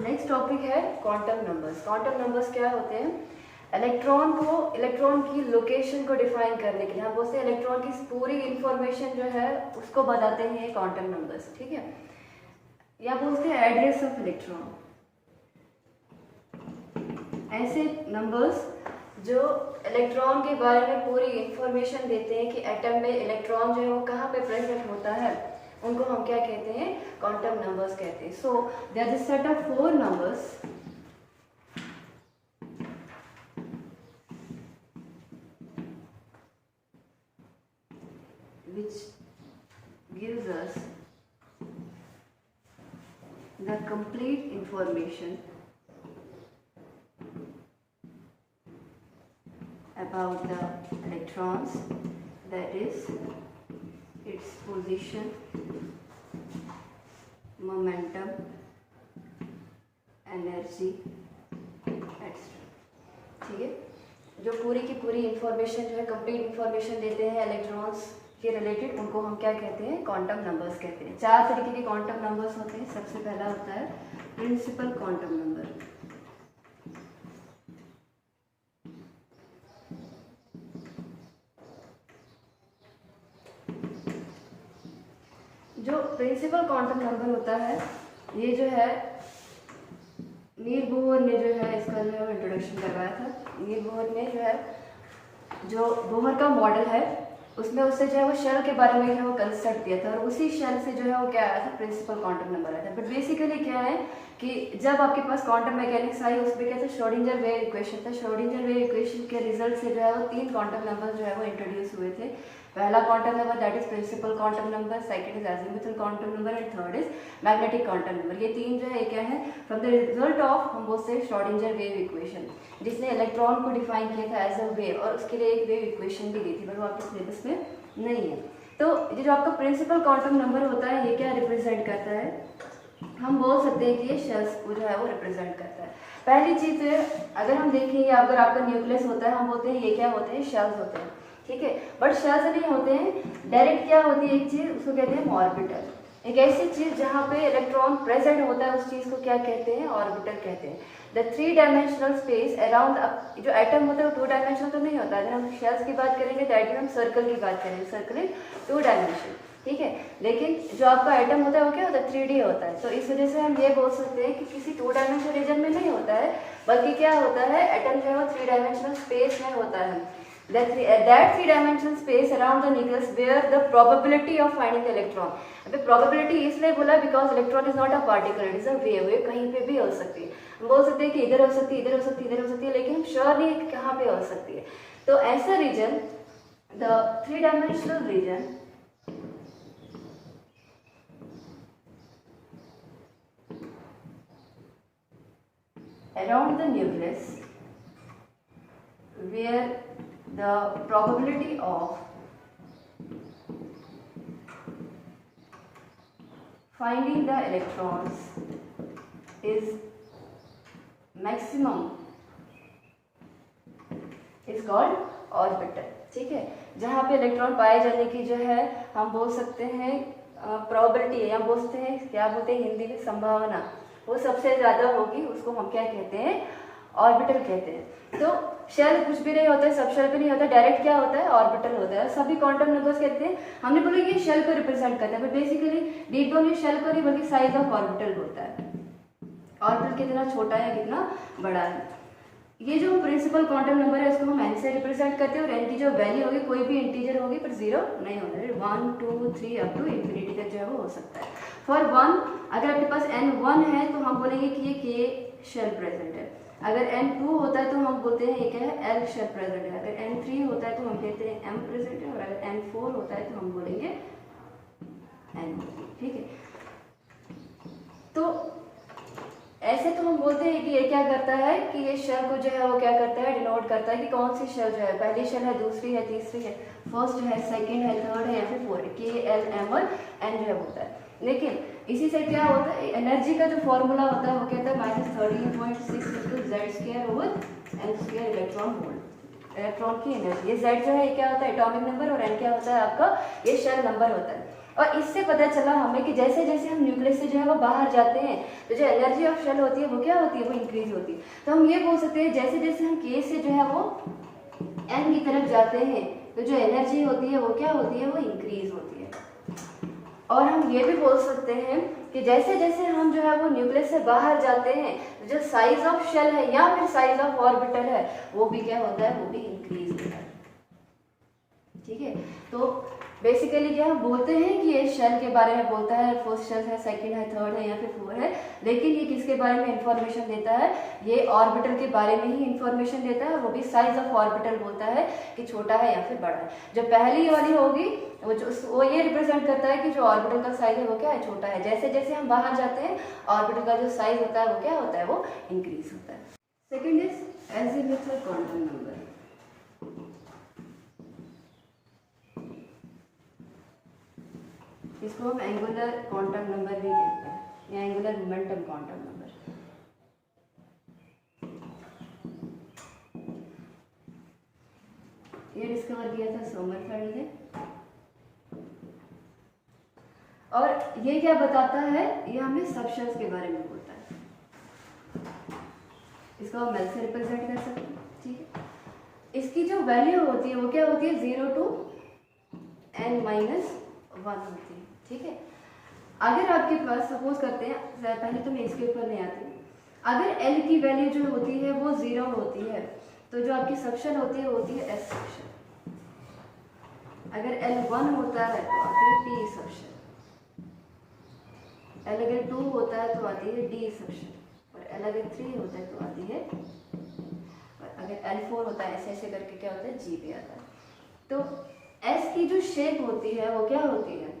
Next topic है quantum numbers. Quantum numbers क्या होते हैं? इलेक्ट्रॉन की लोकेशन को डिफाइन करने के लिए हम बोलते हैं इलेक्ट्रॉन की पूरी इंफॉर्मेशन जो है उसको बताते हैं ये क्वांटम नंबर्स, ठीक है। या बोलते हैं एड्रेस ऑफ इलेक्ट्रॉन। ऐसे नंबर्स जो इलेक्ट्रॉन के बारे में पूरी इंफॉर्मेशन देते हैं कि एटम में इलेक्ट्रॉन जो है वो कहाँ पे प्रेजेंट होता है, उनको हम क्या कहते हैं? क्वांटम नंबर्स कहते हैं। So there is a set of 4 numbers which gives us the complete information about the electrons, that is its position, momentum, energy, etc. ठीक है, जो पूरी की पूरी इंफॉर्मेशन जो है कंप्लीट इंफॉर्मेशन देते हैं इलेक्ट्रॉन्स के रिलेटेड, उनको हम क्या कहते हैं? क्वांटम नंबर्स कहते हैं। 4 तरीके के क्वांटम नंबर्स होते हैं। सबसे पहला होता है प्रिंसिपल क्वांटम नंबर। जो प्रिंसिपल क्वांटम नंबर होता है, ये जो है नील बोहर ने जो है इसका जो है इंट्रोडक्शन करवाया था। नील बोहर ने जो है जो बोहर का मॉडल है उसमें उससे जो है वो शेल के बारे में जो है वो कंसेप्ट दिया था और उसी शेल से जो है वो क्या आया था? प्रिंसिपल क्वांटम नंबर आया था। बट बेसिकली क्या है कि जब आपके पास क्वांटम मैकेनिक्स आई उसमें क्या था? श्रोडिंगर वेव इक्वेशन था। श्रोडिंगर वेव इक्वेशन के रिजल्ट से जो है वो 3 क्वांटम नंबर जो है वो इंट्रोड्यूस हुए थे। पहला quantum number that is principal quantum number, second is azimuthal quantum number and third is magnetic quantum number. ये 3 जो है क्या है? फ्रॉम द रिजल्ट ऑफ हम बोलते हैं श्रोडिंगर वेव इक्वेशन, जिसने इलेक्ट्रॉन को डिफाइन किया था एज अ वेव और उसके लिए एक वेव इक्वेशन भी दी थी, बट वो आपके सिलेबस में नहीं है। तो ये जो आपका प्रिंसिपल क्वांटम नंबर होता है ये क्या रिप्रेजेंट करता है? हम बोल सकते हैं कि ये शेल्स को जो है वो रिप्रेजेंट करता है। पहली चीज है, अगर हम देखें अगर आपका न्यूक्लियस होता है, हम बोलते हैं ये क्या होते हैं? शेल्स होते हैं, ठीक है। बट शेल्स नहीं होते हैं, डायरेक्ट क्या होती है एक चीज, उसको कहते हैं ऑर्बिटल। एक ऐसी चीज जहाँ पे इलेक्ट्रॉन प्रेजेंट होता है उस चीज को क्या कहते हैं? ऑर्बिटल कहते हैं। द 3 डायमेंशनल स्पेस अराउंड जो एटम होता है वो 2 डायमेंशनल तो नहीं होता। अगर हम शेल्स की बात करेंगे तो हम सर्कल की बात करेंगे, सर्कल इज 2 डायमेंशन, ठीक है। लेकिन जो आपका एटम होता है वो क्या होता है? 3D होता है। तो इस वजह से हम ये बोल सकते हैं कि किसी 2 डायमेंशनल रीजन में नहीं होता है, बल्कि क्या होता है? एटम जो है वो 3 डायमेंशनल स्पेस में होता है। That 3-dimensional space around the nucleus where the probability of finding the electron. अभी probability इसलिए बोला because electron is not a particle, it is a wave. wave कहीं पे भी हो सकती है। हम बोल सकते हैं कि इधर हो सकती है, इधर हो सकती है, इधर हो सकती है, लेकिन हम श्योर नहीं है कि कहाँ पे हो सकती है। तो ऐसा reason, the 3-dimensional region around the nucleus where the probability of finding the electrons is maximum is called orbital, ठीक है। जहाँ पे इलेक्ट्रॉन पाए जाने की जो है हम बोल सकते हैं प्रोबेबिलिटी, या बोल सकते हैं क्या बोलते हैं हिंदी में? संभावना, वो सबसे ज़्यादा होगी, उसको हम क्या कहते हैं? ऑर्बिटल कहते हैं। तो शेल कुछ भी नहीं होता है, सब शेल पे नहीं होता, डायरेक्ट क्या होता है? ऑर्बिटल होता है। सभी क्वांटम नंबर्स कहते हैं, हमने बोला ये शेल को रिप्रेजेंट करता है, बट बेसिकली डीप डाउन ये शेल को नहीं बल्कि साइज ऑफ ऑर्बिटल होता है। ऑर्बिटल कितना छोटा है, कितना बड़ा है। ये जो प्रिंसिपल क्वांटम नंबर है इसको हम n से रिप्रेजेंट करते हैं और n की जो वैल्यू होगी कोई भी इंटीजर होगी पर 0 नहीं होना है। 1 2 3 अप टू इंफिनिटी तक जो है वो हो सकता है। फॉर 1 अगर आपके पास n 1 है तो हम बोलेंगे कि ये k शेल प्रेजेंट है। अगर n 2 होता है तो हम बोलते हैं ये क्या है? l शेल प्रेजेंट है। अगर n 3 होता है तो हम कहते हैं m प्रेजेंट है और अगर n 4 होता है तो हम बोलेंगे n, ठीक है। तो ऐसे तो हम बोलते हैं कि ये क्या करता है कि ये शेल को जो है वो क्या करता है? डिनोट करता है कि कौन सी शेल जो है, पहली शेल है, दूसरी है, तीसरी है, फर्स्ट है, सेकंड है, थर्ड है या फिर फोर्थ, k l m और n जो है होता है। लेकिन इसी से क्या होता है? एनर्जी का जो फॉर्मूला होता है वो कहता है -13.6 × z² over n² electron volt. Electron की एनर्जी, ये z जो है ये क्या होता है? एटॉमिक नंबर, और n क्या होता है आपका? ये शेल नंबर होता है। और इससे पता चला हमें कि जैसे जैसे हम न्यूक्लियस से जो है वो बाहर जाते हैं तो जो एनर्जी ऑफ शेल होती है वो क्या होती है, वो इंक्रीज होती है। तो हम ये बोल सकते हैं जैसे जैसे हम के से जो है वो एन की तरफ जाते हैं तो जो एनर्जी होती है वो क्या होती है, वो इंक्रीज होती है। और हम ये भी बोल सकते हैं कि जैसे जैसे हम जो है वो न्यूक्लियस से बाहर जाते हैं जो साइज ऑफ शेल है या फिर साइज ऑफ ऑर्बिटल है वो भी क्या होता है, वो भी इंक्रीज होता है। ठीक है, तो बेसिकली क्या हम बोलते हैं कि ये शेल के बारे में बोलता है, फर्स्ट शेल है, सेकंड है, थर्ड है या फिर फोर्थ है, लेकिन ये किसके बारे में इंफॉर्मेशन देता है, ये ऑर्बिटल के बारे में ही इंफॉर्मेशन देता है। वो भी साइज ऑफ ऑर्बिटल बोलता है कि छोटा है या फिर बड़ा है। जो पहली वाली होगी वो ये रिप्रेजेंट करता है कि जो ऑर्बिटल का साइज है वो क्या है, छोटा है। जैसे जैसे हम बाहर जाते हैं ऑर्बिटल का जो साइज होता है वो क्या होता है, वो इंक्रीज होता है। Second is azimuthal quantum number. इसको हम एंगुलर क्वांटम नंबर भी कहते हैं या एंगुलर मोमेंटम क्वांटम नंबर। ये डिस्कवर किया था सोमरफेल्ड ने। और ये क्या बताता है, ये हमें सबशेल्स के बारे में बोलता है। इसको हम एल से रिप्रेजेंट कर सकते हैं। ठीक है, इसकी जो वैल्यू होती है वो क्या होती है, 0 to n-1 होती है। ठीक है, अगर आपके पास सपोज करते हैं, पहले तो मैं इसके ऊपर नहीं आती, अगर L की वैल्यू जो होती है वो 0 होती है तो जो आपकी सबशेल होती है वो होती है S सबशेल। अगर L 1 होता है तो आती है P सबशेल, L अगर 2 होता है तो आती है D सबशेल, और L अगर 3 होता है तो आती है, और अगर L 4 होता है ऐसे ऐसे करके क्या होता है, G भी आता है। तो S की जो शेप होती है वो क्या होती है,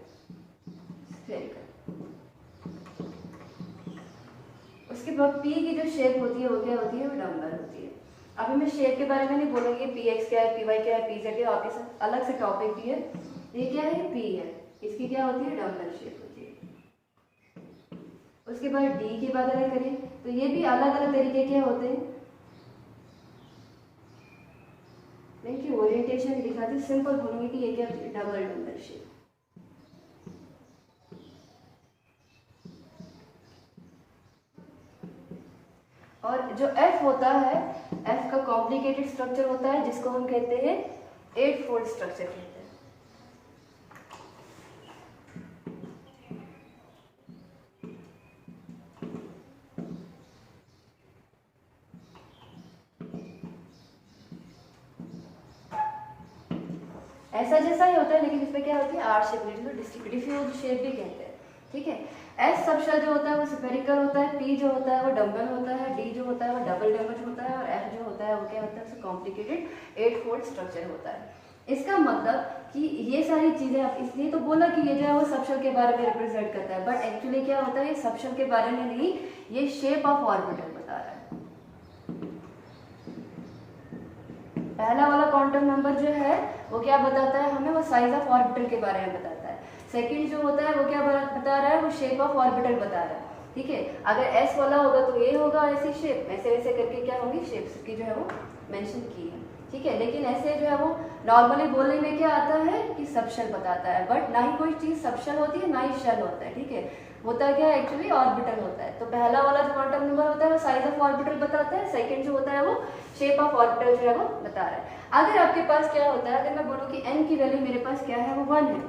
उसके बाद P की जो शेप होती है वो क्या होती है, वो डम्बल होती है। अभी मैं शेप के बारे में नहीं बोलूँगी, Px क्या है, Py क्या है, Pz क्या है, आपके साथ अलग से टॉपिक भी है। ये क्या है, P है, इसकी क्या होती है, डम्बल शेप होती है। उसके बाद D की बात अगर करें तो ये भी अलग अलग तरीके के होते हैं, इनकी ओरिएंटेशन दिखाती, सिंपल बोलूँगी कि ये क्या होती है, डम्बल शेप। और जो F होता है, F का कॉम्प्लिकेटेड स्ट्रक्चर होता है जिसको हम कहते हैं 8 फोल्ड स्ट्रक्चर कहते हैं। ऐसा जैसा ही होता है लेकिन इसमें क्या होती है, आर शेप, डिफ्यूज शेप भी कहते हैं। ठीक है, एस सबशेल जो होता है वो स्फेरिकल होता है, पी जो होता है वो डम्बल होता है, डी जो होता है वो डबल डैमेज होता है, और एफ जो होता है वो क्या होता है, उससे कॉम्प्लिकेटेड 8 फोल्ड स्ट्रक्चर होता है। इसका मतलब कि ये सारी चीजें आप इसलिए तो बोला कि ये जो है वो सबशेल के बारे में रिप्रेजेंट करता है, बट एक्चुअली क्या होता है, ये सबशेल के बारे में नहीं, ये शेप ऑफ ऑर्बिटल बता रहा है। पहला वाला क्वांटम नंबर जो है वो क्या बताता है हमें, वो साइज ऑफ ऑर्बिटल के बारे में बताता है। सेकंड जो होता है वो क्या बता रहा है, वो शेप ऑफ ऑर्बिटल बता रहा है। ठीक है, अगर एस वाला होगा तो ये होगा ऐसी शेप, ऐसे वैसे करके क्या होगी, शेप्स की जो है वो मेंशन की है। ठीक है, लेकिन ऐसे जो है वो नॉर्मली बोलने में क्या आता है कि सबशेल बताता है, बट ना ही कोई चीज सबशेल होती है ना ही शेल होता है। ठीक है, होता क्या है, एक्चुअली ऑर्बिटल होता है। तो पहला वाला जो क्वांटम नंबर होता है वो साइज ऑफ ऑर्बिटल बताता है, सेकंड जो होता है वो शेप ऑफ ऑर्बिटल जो है वो बता रहा है। अगर आपके पास क्या होता है, अगर मैं बोलूँ कि n की वैल्यू मेरे पास क्या है, वो 1 है।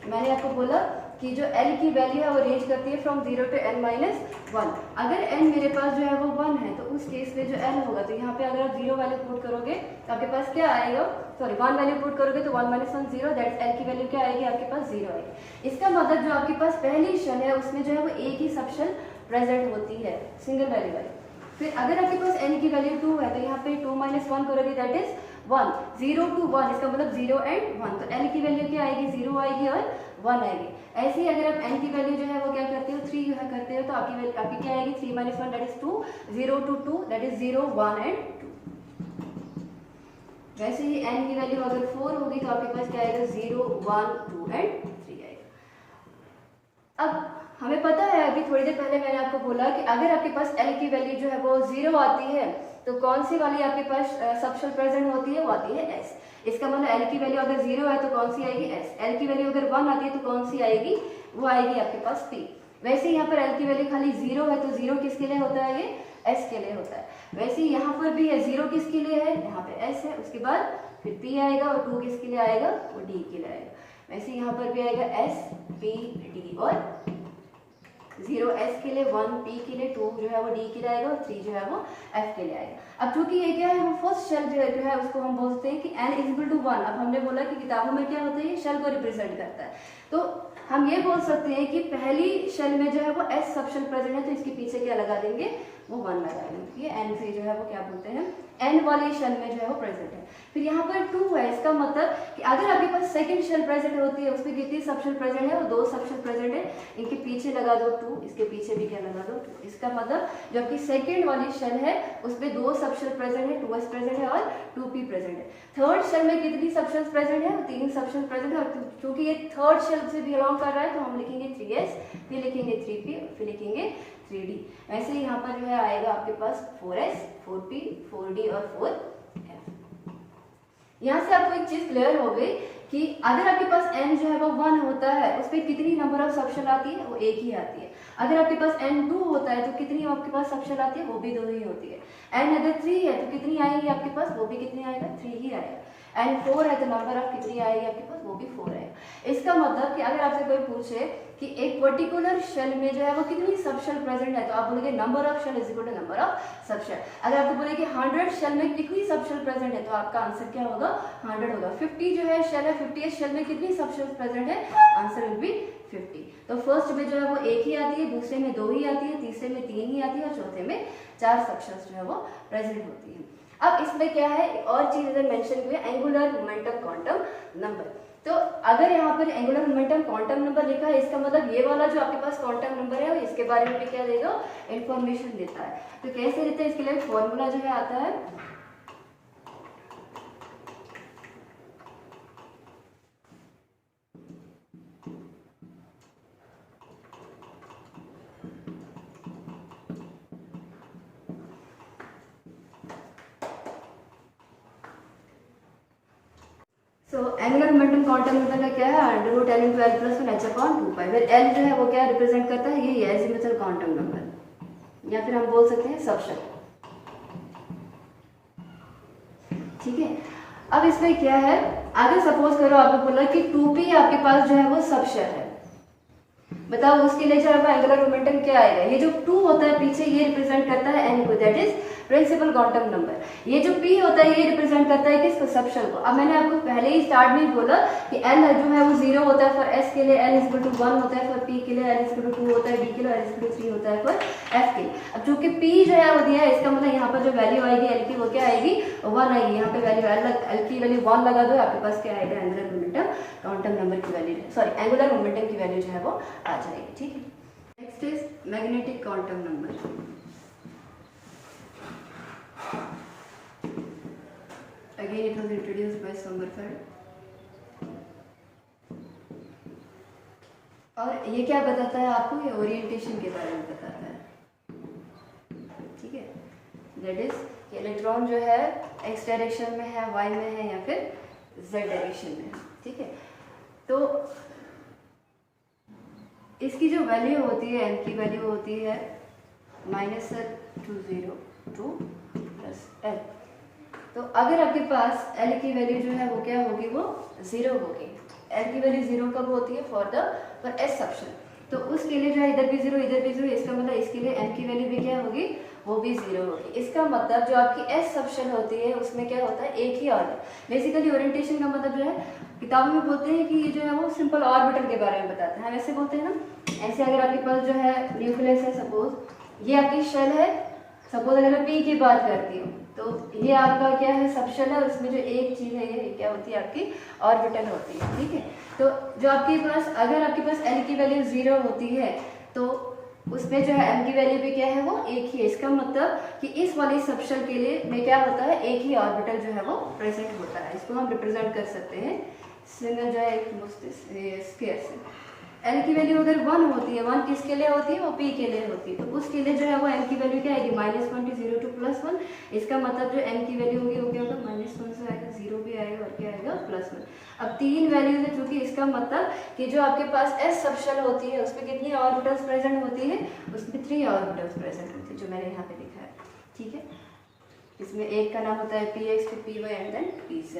मैंने आपको बोला कि जो L की वैल्यू है वो रेंज करती है फ्रॉम 0 to n-1। अगर n मेरे पास जो है वो 1 है तो उस केस में जो L होगा, तो यहाँ पे अगर आप 0 वैल्यू पुट करोगे तो आपके पास क्या आएगा, सॉरी 1 वैल्यू पुट करोगे तो 1 - 1 0, दैट L की वैल्यू क्या आएगी, आपके पास 0 आएगी। इसका मतलब जो आपके पास पहली शेल है उसमें जो है वो एक ही सबशेल प्रेजेंट होती है, सिंगल वैल्यू वाली। फिर अगर आपके पास n की वैल्यू 2 है तो यहाँ पे 2 - 1 करोगे, दैट इज 1, 0 to 1, इसका मतलब 0 and 1, तो L की वैल्यू क्या आएगी, 0 आएगी और 1 आएगी। ऐसे ही अगर आप n की वैल्यू जो है वो क्या करते हो, 3 जो है करते हो, तो आपकी क्या आएगी, 3 - 1 that is 2, 0 to 2 that is 0, 1 and 2। वैसे ही n की वैल्यू अगर 4 होगी तो आपके पास क्या आएगा, 0, 1, 2 and 3 आएगा। अब हमें पता है, अभी थोड़ी देर पहले मैंने आपको बोला कि अगर आपके पास L की वैल्यू जो है वो 0 आती है तो कौन सी वाली आपके पास सबशेल प्रेजेंट होती है, वो आती है S। इसका मतलब एल की वैल्यू अगर 0 है तो कौन सी आएगी, एस। एल की वैल्यू अगर 1 आती है तो कौन सी आएगी, वो आएगी आपके पास पी। वैसे यहाँ पर एल की वैल्यू खाली 0 है तो 0 किसके लिए होता है, ये एस के लिए होता है। वैसे ही यहाँ पर भी है, 0 किसके लिए है, यहाँ पे एस है, उसके बाद फिर पी आएगा, और 2 किसके लिए आएगा, वो डी के लिए आएगा। वैसे यहाँ पर भी आएगा एस पी डी, और 0 एस के लिए, 1 पी के लिए, 2 जो है वो डी के लिए आएगा, और 3 जो है वो एफ के लिए आएगा। अब चूंकि ये क्या है, वो फर्स्ट शेल जो है उसको हम बोलते हैं कि n इक्वल टू 1। अब हमने बोला कि किताबों में क्या होता है, ये शेल को रिप्रेजेंट करता है, तो हम ये बोल सकते हैं कि पहली शेल में जो है वो एस सब शेल प्रेजेंट है, तो इसके पीछे क्या लगा देंगे, वो 1 लगा देंगे। ये एन से जो है वो क्या बोलते हैं, एन वाली शेल में जो है वो प्रेजेंट है। फिर यहाँ पर 2 है, इसका मतलब कि अगर आपके पास सेकंड शेल प्रेजेंट होती है, उसमें कितनी सब शेल प्रेजेंट है, वो 2 सब शेल प्रेजेंट है, इनके पीछे लगा दो 2, इसके पीछे भी क्या लगा दो 2। इसका मतलब जो आपकी सेकंड वाली शेल है उसमें 2 सब शेल प्रेजेंट है, 2s प्रेजेंट है और 2p प्रेजेंट है। थर्ड शेल में कितनी सब शेल प्रेजेंट है, 3 सब शेल प्रेजेंट है, और क्योंकि ये थर्ड शेल से बिलोंग कर रहा है तो हम लिखेंगे 3s, फिर लिखेंगे 3p, फिर लिखेंगे 3d। वैसे ही यहाँ पर जो है आएगा आपके पास 4s, 4p, 4d और 4f। यहाँ से आपको एक चीज क्लियर हो गई कि अगर आपके पास n जो है वो 1 होता है, उस पर कितनी नंबर ऑफ सब शेल आती है, वो एक ही आती है। अगर आपके पास n 2 होता है तो कितनी आपके पास सब शेल आती है, वो भी 2 ही होती है। n अगर 3 है तो कितनी आएगी आपके पास, वो भी कितनी आएगा, 3 ही आएगा। n 4 है तो नंबर ऑफ कितनी आएगी आपके पास, वो भी 4 आएगा। इसका मतलब कि अगर आपसे कोई पूछे कि एक पर्टिकुलर शेल में जो है वो कितनी सब शेल प्रेजेंट है, तो आप बोलोगे number of shell is equal to number of sub shell. अगर आपको बोले कि 100 शेल में कितनी सब शेल प्रेजेंट है, तो आपका आंसर क्या होगा, 100 होगा। 50 जो है शेल है, 50 शेल में कितनी सब शेल प्रेजेंट है, आंसर विल बी 50। तो फर्स्ट में जो है वो एक ही आती है, दूसरे में 2 ही आती है, तीसरे में 3 ही आती है, और चौथे में 4 सब शेल्स जो है वो प्रेजेंट होती है। अब इसमें क्या है, और चीज इधर मेंशन हुई है, एंगुलर मोमेंटम क्वांटम नंबर। तो अगर यहाँ पर एंगुलर मोमेंटम क्वांटम नंबर लिखा है, इसका मतलब ये वाला जो आपके पास क्वांटम नंबर है, इसके बारे में भी क्या देगा, इंफॉर्मेशन देता है। तो कैसे देता है, इसके लिए फॉर्मूला जो है आता है, एंगुलर मोमेंटम क्वांटम नंबर का क्या है, √l × l + 1 h/2π। फिर l जो है वो क्या रिप्रेजेंट करता है, ये एजिमुथल क्वांटम नंबर, या फिर हम बोल सकते हैं सब शेल। ठीक है, अब इसमें क्या है, अगर सपोज करो आपको बोला कि 2p आपके पास जो है वो सब शेल है, बताओ उसके लिए जो है एंगुलर मोमेंटम क्या आएगा। ये जो 2 होता है पीछे, ये रिप्रेजेंट करता है n को, that is principal quantum number. ये जो p होता है ये रिप्रेजेंट करता है किसको, सब शेल को। अब मैंने आपको पहले ही स्टार्ट में ही बोला कि l जो है वो 0 होता है फॉर s के लिए, l = 1 होता है फॉर p के लिए, l = 2 होता है d के लिए, l = 3 होता है फॉर f के लिए। अब चूंकि p जो है वो दिया है, इसका मतलब यहाँ पर जो वैल्यू आएगी l की, वो क्या आएगी, 1 आएगी। यहाँ पे वैल्यू l की वैल्यू 1 लगा दो, आपके पास क्या आएगा, एंगुलर मोमेंटम क्वांटम नंबर की वैल्यू, सॉरी एंगुलर मोमेंटम की वैल्यू जो है वो आ जाएगी। ठीक है, next is magnetic quantum number. Again it was introduced by Sommerfeld। और ये क्या बताता है आपको, ये ओरिएंटेशन के बारे में बताता है। ठीक है, दैट इज इलेक्ट्रॉन जो है x डायरेक्शन में है, y में है, या फिर z डायरेक्शन में है। ठीक है, तो इसकी जो वैल्यू होती है, n की वैल्यू होती है -0 to +l। तो अगर आपके पास l की वैल्यू जो है वो क्या होगी, वो 0 होगी। l की वैल्यू 0 कब होती है, फॉर s सब शेल। तो उसके लिए जो है इधर भी 0 इधर भी 0, इसका मतलब इसके लिए n की वैल्यू भी क्या होगी, वो भी 0 होगी। इसका मतलब जो आपकी s सब शेल होती है उसमें क्या होता है, एक ही ऑर्बिटल। बेसिकली ओरिएंटेशन का मतलब जो है, किताबों में बोलते हैं कि ये जो है वो सिंपल ऑर्बिटल के बारे में बताते हैं, हम ऐसे बोलते हैं ना। ऐसे अगर आपके पास जो है न्यूक्लियस है, सपोज ये आपकी शेल है, सपोज अगर मैं p की बात करती हूँ, तो ये आपका क्या है, सब शेल है, उसमें जो एक चीज है ये क्या होती है, आपकी ऑर्बिटल होती है। ठीक है, तो जो आपके पास, अगर आपके पास l की वैल्यू 0 होती है तो उसमें जो है m की वैल्यू भी क्या है, वो एक ही है। इसका मतलब कि इस वाली सब शेल के लिए में क्या होता है, एक ही ऑर्बिटल जो है वो प्रेजेंट होता है। इसको हम रिप्रेजेंट कर सकते हैं सिंगल जो है एक स्क्वायर से। एल की वैल्यू अगर 1 होती है, 1 किसके लिए होती है, वो पी के लिए होती है, तो उसके लिए जो है वो एम की वैल्यू क्या आएगी, -1 to 0 to +1। इसका मतलब जो एम की वैल्यू होगी वो क्या होगा, -1 से आएगा, 0 भी आएगा और क्या आएगा, +1। अब 3 वैल्यूज है, चूंकि इसका मतलब कि जो आपके पास एस सबशेल होती है उसमें कितनी ऑर्बिटल्स प्रेजेंट होती है, उसमें 3 ऑर्बिटल्स प्रेजेंट होती है, जो मैंने यहाँ पे लिखा है, ठीक है। इसमें एक का नाम होता है px, फिर py एंड देन pz।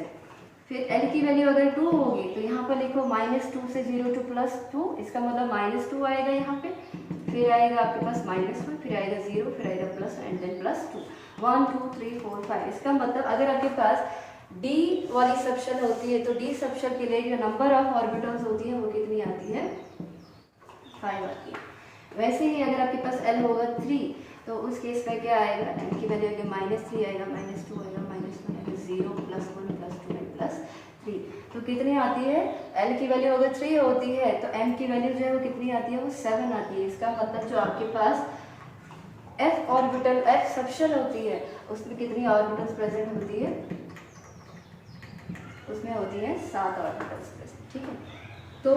फिर L की वैल्यू अगर 2 होगी तो यहाँ पर लिखो -2 से 0 to +2, इसका मतलब -2 आएगा यहाँ पे, फिर आएगा आपके पास -1, फिर आएगा 0, फिर आएगा प्लस एंड देन +2, 1 2 3 4 5। इसका मतलब अगर आपके पास D वाली सबशेल होती है तो D सबशेल के लिए जो नंबर ऑफ ऑर्बिटल्स होती है वो कितनी आती है, 5 आती है। वैसे ही अगर आपके पास L होगा 3 तो उस केस में क्या आएगा, एम की वैल्यू आएगी -3 आएगा, -2 आएगा, -1 आएगा, 0 +1 +2 एंड +3। तो कितनी आती है, एल की वैल्यू अगर 3 होती है तो एम की वैल्यू जो है वो कितनी आती है, वो 7 आती है। इसका मतलब जो आपके पास एफ ऑर्बिटल, एफ सबशेल होती है उसमें कितनी ऑर्बिटल्स प्रेजेंट होती है, उसमें होती है 7 ऑर्बिटल्स प्रेजेंट, ठीक है। तो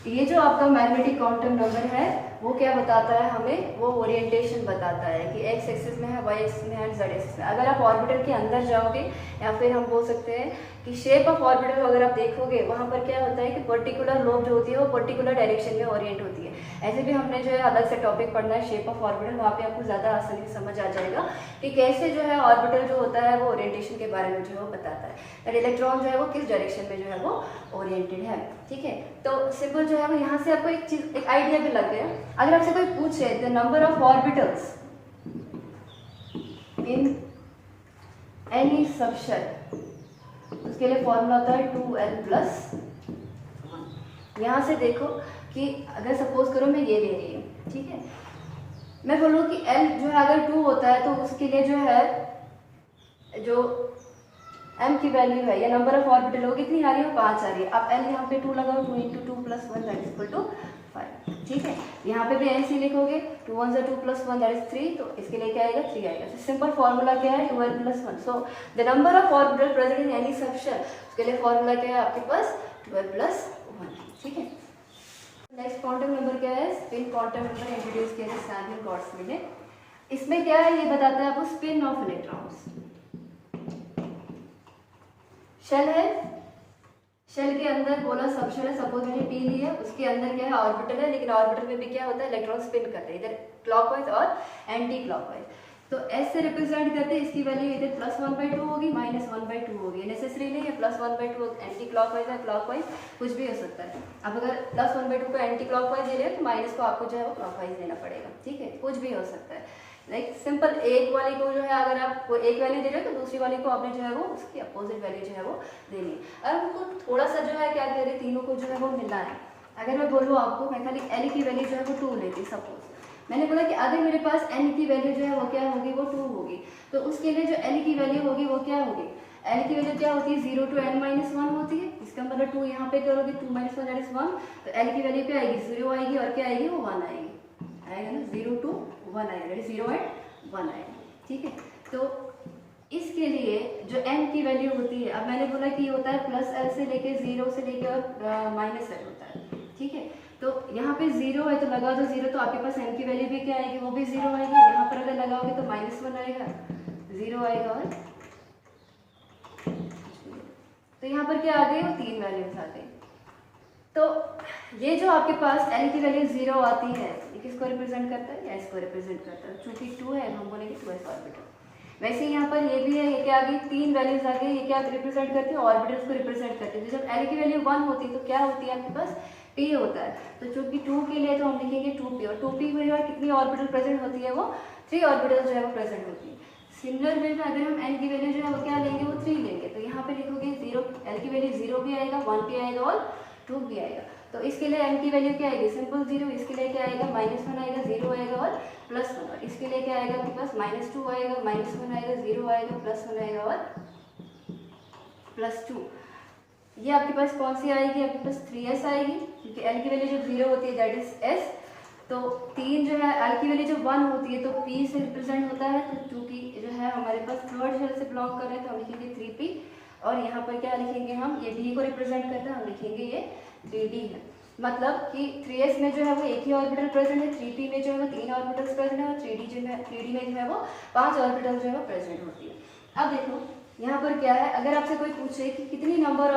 ये जो आपका मैग्नेटिक क्वांटम नंबर है वो क्या बताता है हमें, वो ओरिएंटेशन बताता है कि एक्स एक्सिस में है, वाई एक्सिस में है, जेड एक्सिस में। अगर आप ऑर्बिटल के अंदर जाओगे या फिर हम बोल सकते हैं कि शेप ऑफ ऑर्बिटल अगर आप देखोगे वहाँ पर क्या होता है कि पर्टिकुलर लोब जो होती है वो पर्टिकुलर डायरेक्शन में ओरिएंट होती है। ऐसे भी हमने जो है अलग से टॉपिक पढ़ना है शेप ऑफ ऑर्बिटल, वहाँ पे आपको ज़्यादा आसानी से समझ आ जाएगा कि कैसे जो है ऑर्बिटल जो होता है वो ओरिएंटेशन के बारे में जो है वो बताता है, दैट इलेक्ट्रॉन जो है वो किस डायरेक्शन में जो है वो ओरिएंटेड है, ठीक है। तो सिंपल जो है वो यहाँ से आपको एक चीज, एक आइडिया भी लग गया। अगर आपसे कोई पूछे the number of orbitals in any subshell, उसके लिए फॉर्मूला होता है 2l+1। यहाँ से देखो कि अगर सपोज करो मैं ये ले रही हूँ, ठीक है, मैं बोलूँ कि l जो है अगर 2 होता है तो उसके लिए जो है जो m की वैल्यू है या नंबर ऑफ ऑर्बिटल हो कितनी आ रही है, 5 आ रही है। अब l यहाँ पे 2 लगाओ, 2 × 2 + 1 दैट इज इक्वल टू 5, ठीक है। यहाँ पे भी ऐसे ही लिखोगे 2 1 2 + 1 दैट इज 3, तो इसके लिए क्या आएगा, 3 आएगा। तो सिंपल फार्मूला क्या है, 12+1। So the number of orbital present in any subshell, उसके लिए फार्मूला क्या है आपके पास, 12+1, ठीक है। नेक्स्ट क्वांटम नंबर क्या है, स्पिन क्वांटम नंबर इंट्रोड्यूस किया है सैमुअल गॉड्समिट ने। इसमें क्या है, ये बताता है आपको स्पिन ऑफ इलेक्ट्रॉन्स। शेल है, शेल के अंदर बोला सबशेल है, सपोज मैंने पी ली है, उसके अंदर क्या है, ऑर्बिटल है, लेकिन ऑर्बिटल में भी क्या होता है, इलेक्ट्रॉन स्पिन करते हैं इधर क्लॉकवाइज और एंटी क्लॉकवाइज। तो एस से रिप्रेजेंट करते हैं, इसकी वैल्यू इधर +1/2 होगी, -1/2 होगी, नेसेसरी नहीं है +1/2 एंटी क्लॉकवाइज या क्लॉकवाइज कुछ भी हो सकता है। अब अगर +1/2 को एंटी क्लॉकवाइज दे रहे हो तो माइनस को आपको जो है वो क्लॉकवाइज देना पड़ेगा, ठीक है, कुछ भी हो सकता है। लाइक सिंपल एक वाली को जो है अगर आप एक वैल्यू दे रहे हो तो दूसरी वाली को आपने जो है वो उसकी अपोजिट वैल्यू जो है वो देनी है। अब हमको थोड़ा सा जो है क्या कह रहे, तीनों को जो है वो मिलना है। अगर मैं बोलूँ आपको, मैं खाली एल की वैल्यू जो है वो 2 लेती, सपोज मैंने बोला कि अगर मेरे पास एन की वैल्यू जो है वो क्या होगी, वो 2 होगी, तो उसके लिए जो एल की वैल्यू होगी वो क्या होगी, एल की वैल्यू क्या होती है, 0 to n-1 होती है। इसका मतलब 2 यहाँ पे करोगे, 2 - 1 दैट इज 1, तो एल की वैल्यू क्या आएगी, 0 आएगी और क्या आएगी, वो 1 आएगी, आएगा ना, 0 to 1 आएगा, दैट इज 0 and 1 आएगा, ठीक है। तो इसके लिए जो n की वैल्यू होती है, अब मैंने बोला कि ये होता है +l से लेके 0 से लेके और -l होता है, ठीक है। तो यहाँ पे 0 है तो लगा दो 0, तो आपके पास n की वैल्यू भी क्या आएगी, वो भी 0 आएगी। यहाँ पर अगर लगाओगे तो -1 आएगा, 0 आएगा और तो यहाँ पर क्या आ गई, वो 3 वैल्यूज आ गई। तो ये जो आपके पास n की वैल्यू 0 आती है, ये किसको रिप्रेजेंट करता है, s को रिप्रेजेंट करता है, चूंकि 2 है हम बोलेंगे 2s ऑर्बिटल। वैसे ही यहाँ पर ये भी है, ये क्या आ गई, 3 वैल्यूज आ गई, ये क्या रिप्रेजेंट करती है, ऑर्बिटल्स को रिप्रेजेंट करती है। जब l की वैल्यू 1 होती है तो क्या होती है आपके पास, p होता है। तो चूंकि 2 के लिए तो हम लिखेंगे 2p, और 2p में कितनी ऑर्बिटल प्रेजेंट होती है, वो 3 ऑर्बिटल जो है वो प्रेजेंट होती है। सिमिलर वे में अगर हम n की वैल्यू जो है वो क्या लेंगे, वो 3 लेंगे, तो यहाँ पे लिखोगे 0, l की वैल्यू 0 भी आएगा, 1 भी आएगा और 2 भी आएगा। तो इसके लिए m की वैल्यू क्या आएगी, सिंपल 0, इसके लिए क्या आएगा, -1 आएगा, 0 आएगा और +1, और इसके लिए क्या आएगा आपके पास, -2 आएगा, -1 आएगा, 0 आएगा, +1 आएगा और +2। ये आपके पास कौन सी आएगी, आपके पास 3s आएगी, क्योंकि l की वैल्यू जब 0 होती है दैट इज s। तो 3 जो है l की वैल्यू जब 1 होती है तो p से रिप्रेजेंट होता है, तो चूंकि जो है हमारे पास थर्ड शेल से बिलोंग कर रहे हैं तो हम लिखेंगे 3p, और यहाँ पर क्या लिखेंगे हम, ये d को रिप्रेजेंट करता है, हम लिखेंगे ये 3d है। मतलब कि 3s में जो है वो एक ही ऑर्बिटल प्रेजेंट है, 3p में जो है वो 3 ऑर्बिटल्स प्रेजेंट है, और 3d में जो है वो 5 ऑर्बिटल जो है वो प्रेजेंट होती है। अब देखो यहाँ पर क्या है, अगर आपसे कोई पूछे कि कितनी नंबर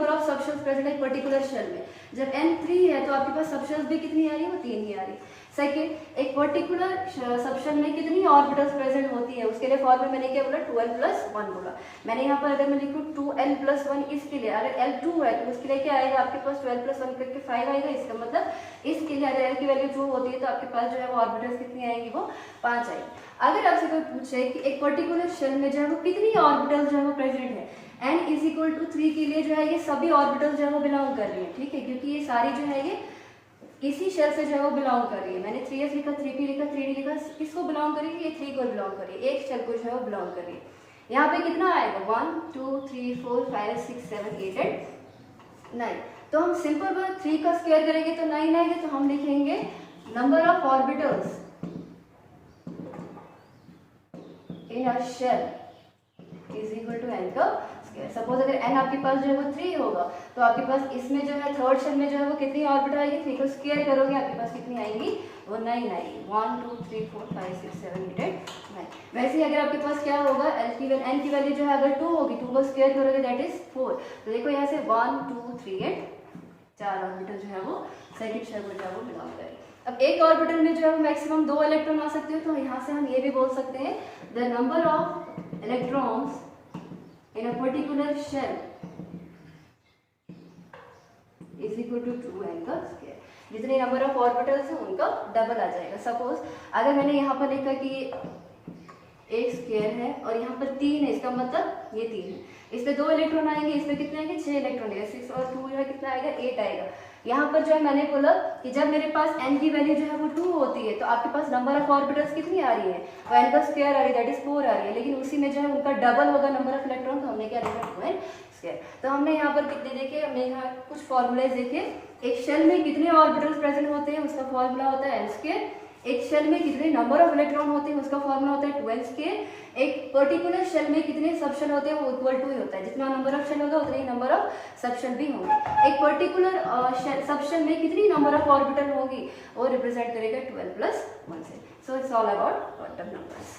ऑफ सबशेल्स प्रेजेंट है एक पर्टिकुलर शेल में, जब n 3 है तो आपके पास सबशेल्स भी कितनी आ रही है, वो 3 ही आ रही है। सेकेंड, एक पर्टिकुलर सबशेल में कितनी ऑर्बिटल्स प्रेजेंट होती है, उसके लिए फॉर्मूला मैंने क्या बोला, 2l+1 बोला। मैंने यहाँ पर अगर मैं लिखूँ 2l+1 इसके लिए, अगर l 2 है तो उसके लिए क्या आएगा आपके पास, 12+1 करके 5 आएगा। इसका मतलब इसके लिए अगर l की वैल्यू 2 होती है तो आपके पास जो है वो ऑर्बिटल्स कितनी आएंगी, वो 5 आएगी। अगर आपसे कोई पूछे कि एक पर्टिकुलर शेल में जो है वो कितनी ऑर्बिटल्स जो है वो प्रेजेंट है, n = 3 के लिए जो है ये सभी ऑर्बिटल्स जो है वो बिलोंग कर रही है, ठीक है, क्योंकि ये सारी जो है ये इसी शेल से जो है वो बिलोंग कर रही है। मैंने 3s लिखा, 3p लिखा, 3d लिखा, किसको बिलोंग कर रही है, ये 3 को बिलोंग कर रही है, एक शेल को जो है वो बिलोंग कर रही है। यहाँ पे कितना आएगा, 1 2 3 4 5 6 7 8 एंड 9। तो हम सिंपल बात 3 का स्क्वायर करेंगे तो 9 आएगा, तो हम लिखेंगे number of orbitals in a shell = n का स्क्वायर। सपोज अगर n आपके पास जो है वो 3 होगा तो आपके पास इसमें जो है थर्ड शेल में जो है वो कितनी ऑर्बिटल आएगी, 3 को स्क्वायर करोगे आपके पास कितनी आएंगी, वो 9 आएगी। 1 2 3 4 5 6 7 8 एंड 9। वैसे ही अगर आपके पास क्या होगा, n की वैल्यू जो है अगर 2 होगी, 2 को स्क्वायर करोगे दैट इज 4। तो देखो यहाँ से 1 2 3 एंड 4 ऑर्बिटल जो है वो सेकंड शेल में जो है वो बिलोंग करेंगे। अब एक ऑर्बिटल में जो है वो मैक्सिमम 2 इलेक्ट्रॉन आ सकते हो, तो यहाँ से हम ये भी बोल सकते हैं the number of electrons in a particular shell is equal to 2n का स्क्वायर। जितने नंबर ऑफ ऑर्बिटल्स हैं उनका डबल आ जाएगा। सपोज अगर मैंने यहाँ पर लिखा कि एक स्क्वायर है और यहाँ पर 3 है, इसका मतलब ये 3 है, इसमें 2 इलेक्ट्रॉन आएंगे, इसमें कितने आएंगे, 6 इलेक्ट्रॉन आएगा, 6 और 2 जो है कितना आएगा, 8 आएगा। यहाँ पर जो है मैंने बोला कि जब मेरे पास n की वैल्यू जो है वो 2 होती है तो आपके पास नंबर ऑफ ऑर्बिटल्स कितनी आ रही है, वो n का स्क्वायर आ रही है, दैट इज 4 आ रही है, लेकिन उसी में जो है उनका डबल होगा नंबर ऑफ इलेक्ट्रॉन, तो हमने क्या लिखा, 2n स्क्वायर। तो हमने यहाँ पर कितने देखे, हमने यहाँ कुछ फॉर्मूलाज देखे। एक शेल में कितने ऑर्बिटल्स प्रेजेंट होते हैं उसका फॉर्मूला होता है n स्क्वायर। एक शेल में कितने नंबर ऑफ इलेक्ट्रॉन होते हैं उसका फॉर्मूला होता है 2n स्क्वायर। एक पर्टिकुलर शेल में कितने सबशेल होते हैं वो इक्वल टू ही होता है, जितना नंबर ऑफ शेल होगा उतने ही नंबर ऑफ सबशेल भी होंगे। एक पर्टिकुलर सबशेल में कितनी नंबर ऑफ ऑर्बिटल होगी वो रिप्रेजेंट करेगा 12+1 से। So it's all about quantum numbers.